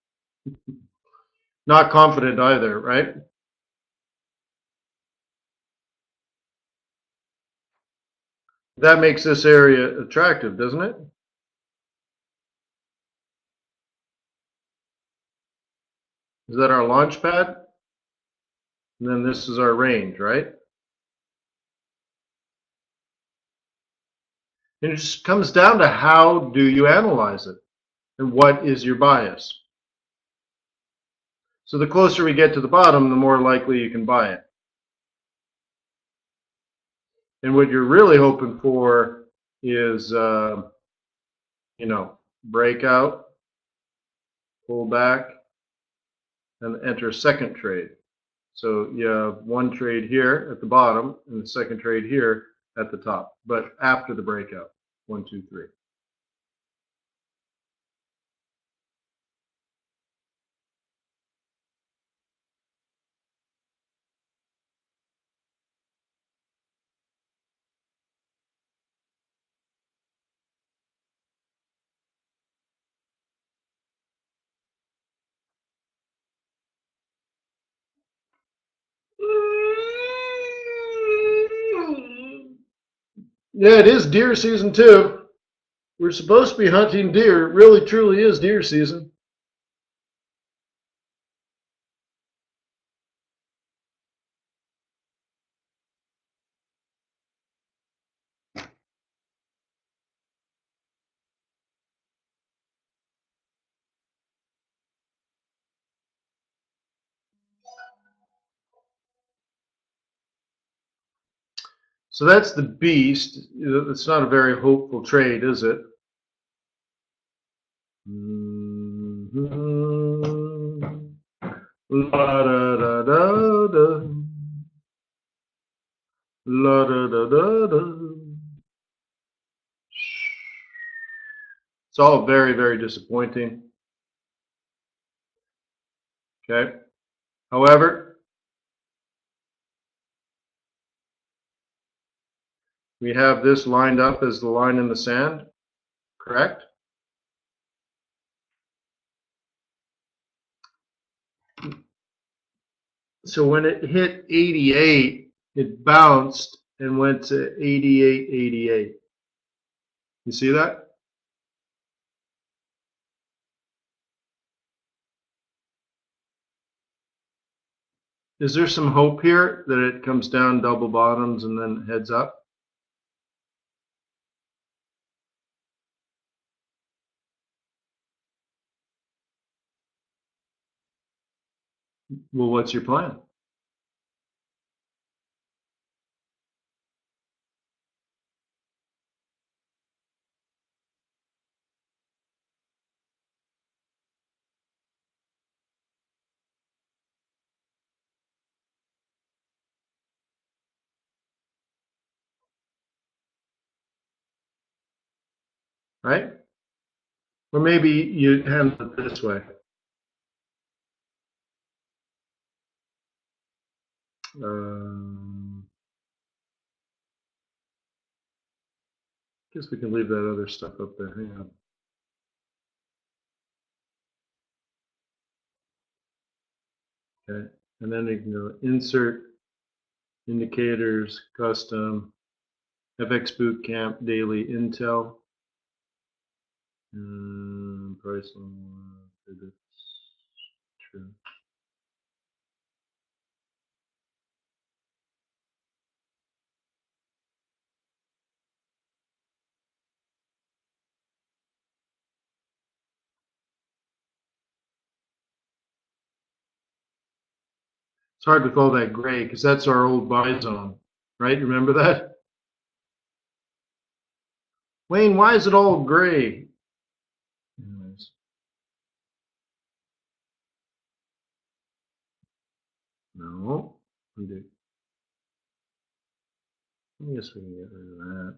not confident either, right? That makes this area attractive, doesn't it? Is that our launch pad? And then this is our range, right? And it just comes down to how do you analyze it and what is your bias. So the closer we get to the bottom, the more likely you can buy it. And what you're really hoping for is, breakout, pull back, and enter a second trade. So you have one trade here at the bottom and the second trade here at the top, but after the breakout. 1, 2, 3. Yeah, it is deer season too. We're supposed to be hunting deer. It really, truly is deer season. So that's the beast. It's not a very hopeful trade, is it? La da da da da. La da da da da. It's all very, very disappointing. Okay. However, we have this lined up as the line in the sand, correct? So when it hit 88, it bounced and went to 88.88. You see that? Is there some hope here that it comes down double bottoms and then heads up? Well, what's your plan? Right? Or maybe you handle it this way. Guess we can leave that other stuff up there. Hang on. Okay. And then you can go insert, indicators, custom, FX Bootcamp, daily intel, price on true. It's hard with all that gray because that's our old buy zone, right? Remember that? Wayne, why is it all gray? Anyways. No. Undo. I guess we can get rid of that.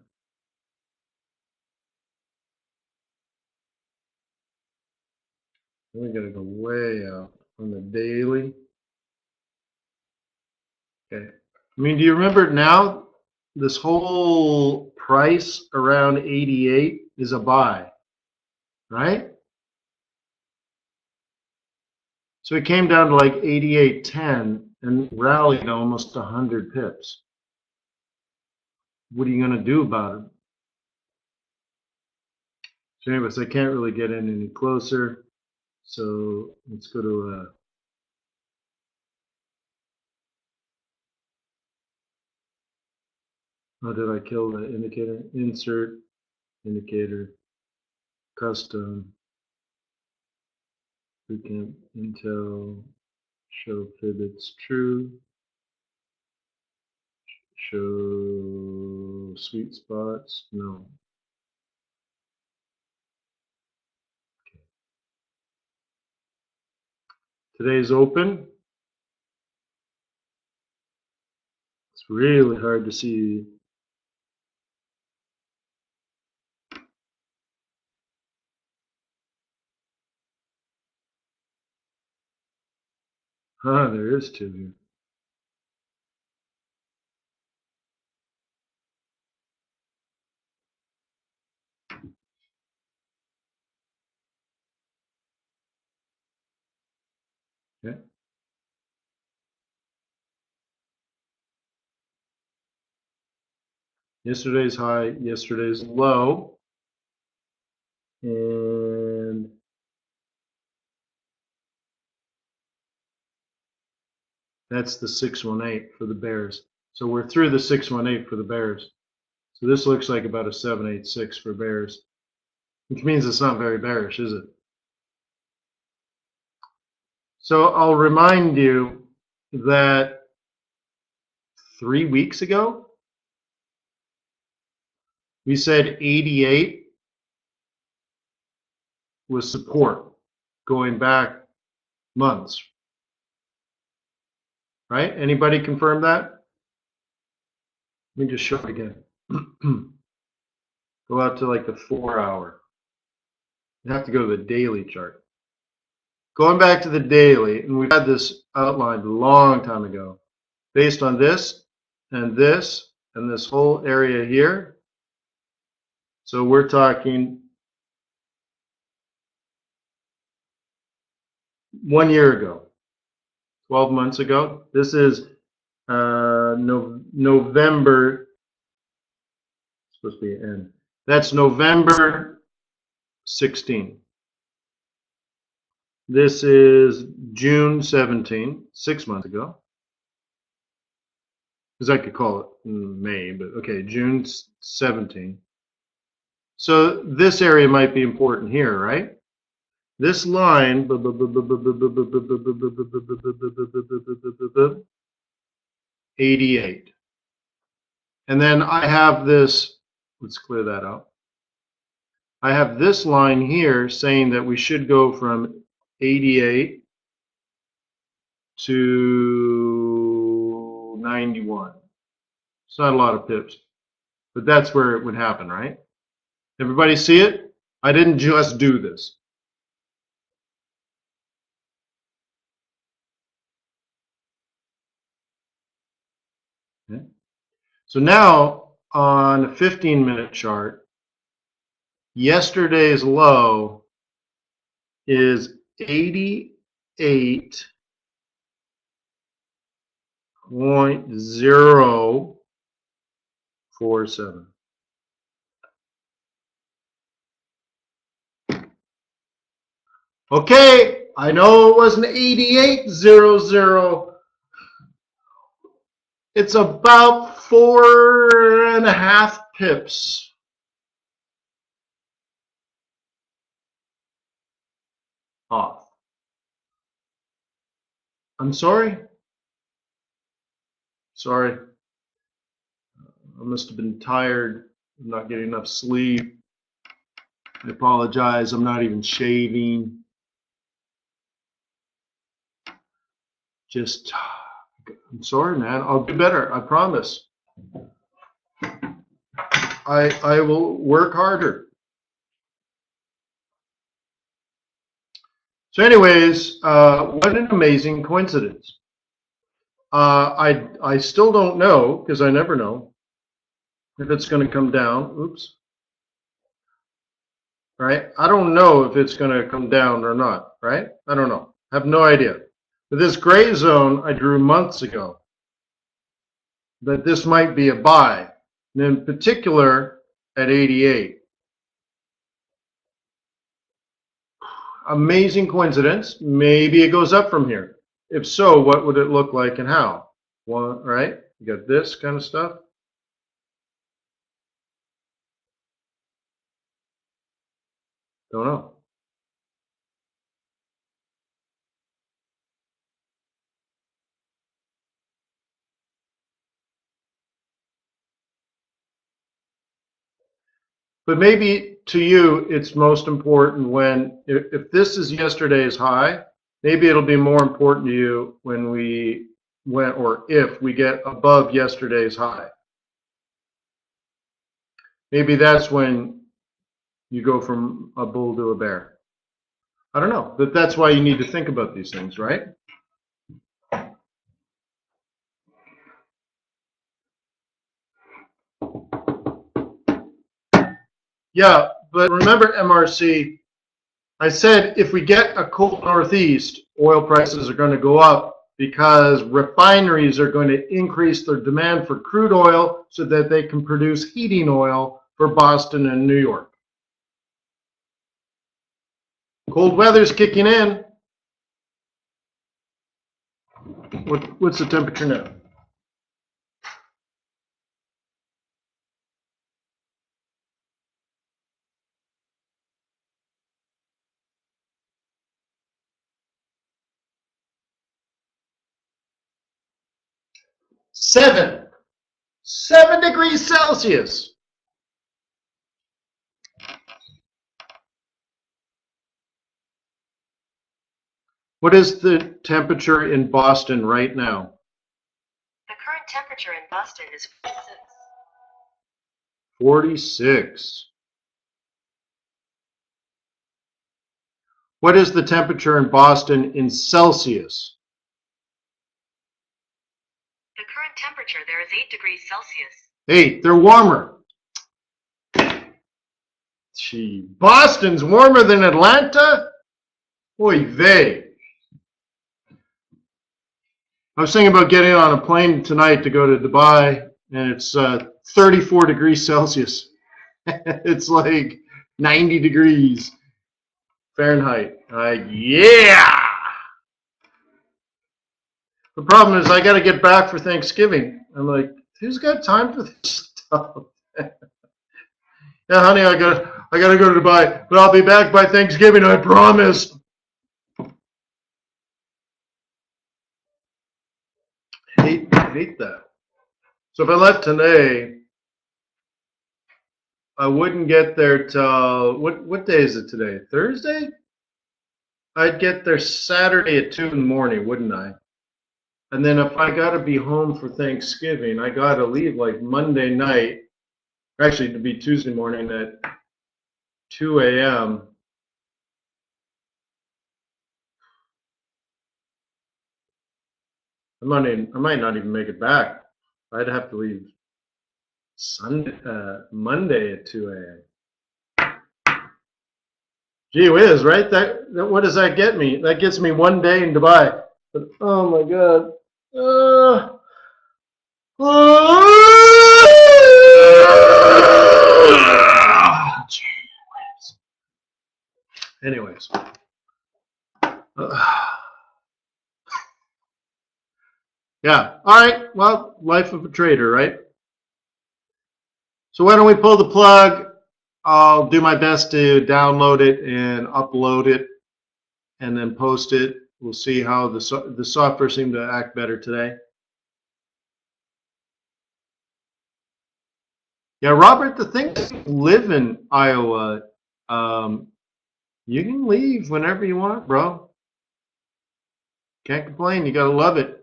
We're going to go way out on the daily. Okay. I mean, do you remember now this whole price around 88 is a buy, right? So it came down to like 88.10 and rallied almost 100 pips. What are you going to do about it? So anyways, I can't really get in any closer. So let's go to how did I kill the indicator? Insert, indicator, custom, bootcamp, Intel, show pivots true, show sweet spots, no. Today's open. It's really hard to see. There is two here. Okay. Yesterday's high, yesterday's low, and that's the 618 for the bears. So we're through the 618 for the bears. So this looks like about a 786 for bears, which means it's not very bearish, is it? So I'll remind you that 3 weeks ago, we said 88 was support going back months. Right? Anybody confirm that? Let me just show it again. Go out to like the 4 hour. You have to go to the daily chart. Going back to the daily, and we've had this outlined a long time ago, based on this and this and this whole area here. So we're talking 1 year ago, 12 months ago. This is November, it's supposed to be an N. That's November 16. This is June 17, 6 months ago. Because I could call it May, but okay, June 17. So this area might be important here, right? This line, 88. And then I have this, let's clear that out. I have this line here saying that we should go from 88 to 91. It's not a lot of pips, but that's where it would happen, right? Everybody see it? I didn't just do this. Okay. So now on a 15-minute chart, yesterday's low is 88.047. Okay, I know it wasn't 88.00. It's about 4.5 pips off. I'm sorry. Sorry. I must have been tired. I'm not getting enough sleep. I apologize. I'm not even shaving. Just, I'm sorry, man. I'll do better. I promise. I will work harder. So anyways, what an amazing coincidence. I still don't know, because I never know, if it's going to come down. Oops. Right? I don't know if it's going to come down or not, right? I don't know. I have no idea. But this gray zone I drew months ago, that this might be a buy, and in particular at 88. Amazing coincidence. Maybe it goes up from here. If so, what would it look like and how? Well, right? You got this kind of stuff. Don't know. But maybe to you, it's most important when, if this is yesterday's high, maybe it'll be more important to you when or if we get above yesterday's high. Maybe that's when you go from a bull to a bear. I don't know, but that's why you need to think about these things, right? Yeah, but remember MRC, I said if we get a cold northeast, oil prices are going to go up because refineries are going to increase their demand for crude oil so that they can produce heating oil for Boston and New York. Cold weather's kicking in. What's the temperature now? Seven degrees Celsius. What is the temperature in Boston right now? The current temperature in Boston is 46. 46. What is the temperature in Boston in Celsius? The current temperature there is 8 degrees Celsius. Hey, they're warmer. Gee, Boston's warmer than Atlanta? Oy vey. I was thinking about getting on a plane tonight to go to Dubai, and it's 34 degrees Celsius. It's like 90 degrees Fahrenheit. Yeah! The problem is I got to get back for Thanksgiving. I'm like, who's got time for this stuff? Yeah, honey, I got to go to Dubai, but I'll be back by Thanksgiving, I promise. Hate that. So if I left today, I wouldn't get there till, what day is it today? Thursday? I'd get there Saturday at 2 in the morning, wouldn't I? And then if I got to be home for Thanksgiving, I got to leave like Monday night, actually to be Tuesday morning at 2 a.m. I might not even make it back. I'd have to leave Monday at 2 a.m. Gee whiz, right? What does that get me? That gets me 1 day in Dubai. But oh my God. Gee whiz. Anyways. Yeah. All right. Well, life of a trader, right? So why don't we pull the plug? I'll do my best to download it and upload it and then post it. We'll see how the software seemed to act better today. Yeah, Robert, the thing is, live in Iowa. You can leave whenever you want, bro. Can't complain. You gotta love it.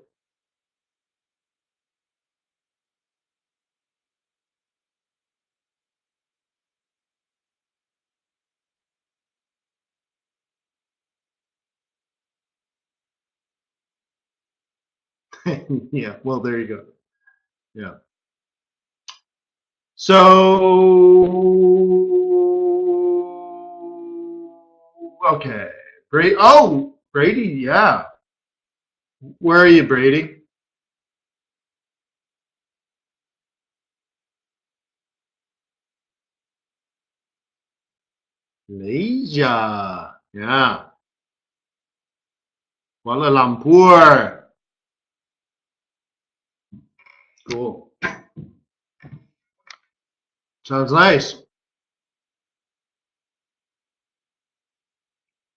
Yeah, well, there you go. Yeah. So, okay. Great. Oh, Brady, yeah. Where are you, Brady? Malaysia. Yeah. Kuala Lumpur. Cool. Sounds nice.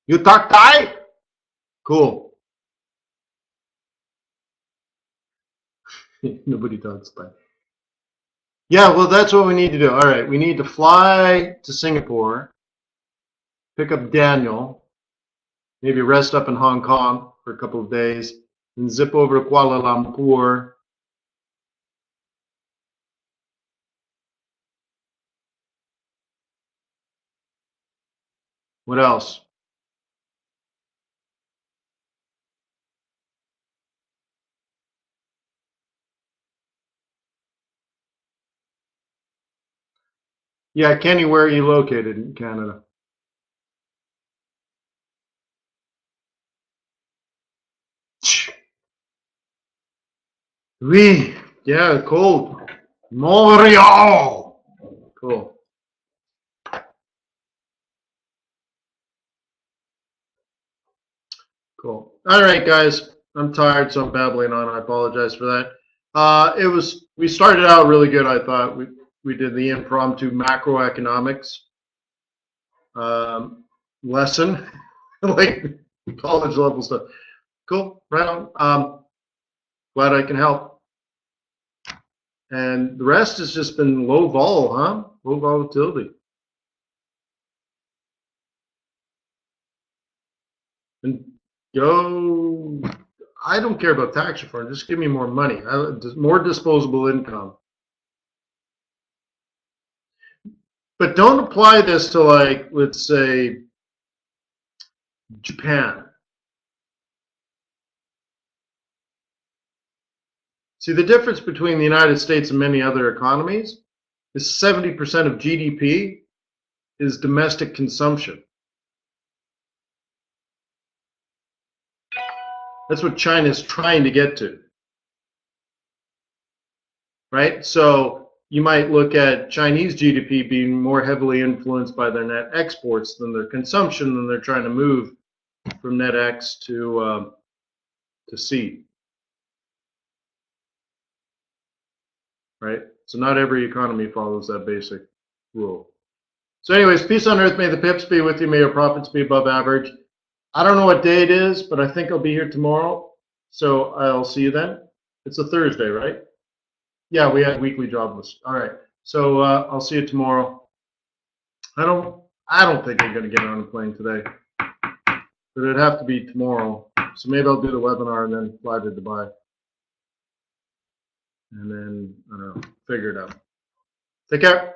You talk Thai? Cool. Nobody talks Thai. Yeah, well, that's what we need to do. All right, we need to fly to Singapore, pick up Daniel, maybe rest up in Hong Kong for a couple of days, and zip over to Kuala Lumpur. What else? Yeah, Kenny, where are you located in Canada? Oui, yeah, cold. Montreal. Cool. Cool. All right, guys. I'm tired, so I'm babbling on. I apologize for that. We started out really good, I thought. We did the impromptu macroeconomics lesson, like college level stuff. Cool. Right on. Glad I can help. And the rest has just been low vol, huh? Low volatility. And go. I don't care about tax reform. Just give me more money, more disposable income. But don't apply this to, like, let's say, Japan. See, the difference between the United States and many other economies is 70% of GDP is domestic consumption. That's what China is trying to get to, right? So you might look at Chinese GDP being more heavily influenced by their net exports than their consumption, and they're trying to move from net X to C, right? So not every economy follows that basic rule. So anyways, peace on earth. May the pips be with you. May your profits be above average. I don't know what day it is, but I think I'll be here tomorrow. So I'll see you then. It's a Thursday, right? Yeah, we had weekly job list. All right. So I'll see you tomorrow. I don't think I'm going to get on a plane today, but it'd have to be tomorrow. So maybe I'll do the webinar and then fly to Dubai, and then I don't know, figure it out. Take care.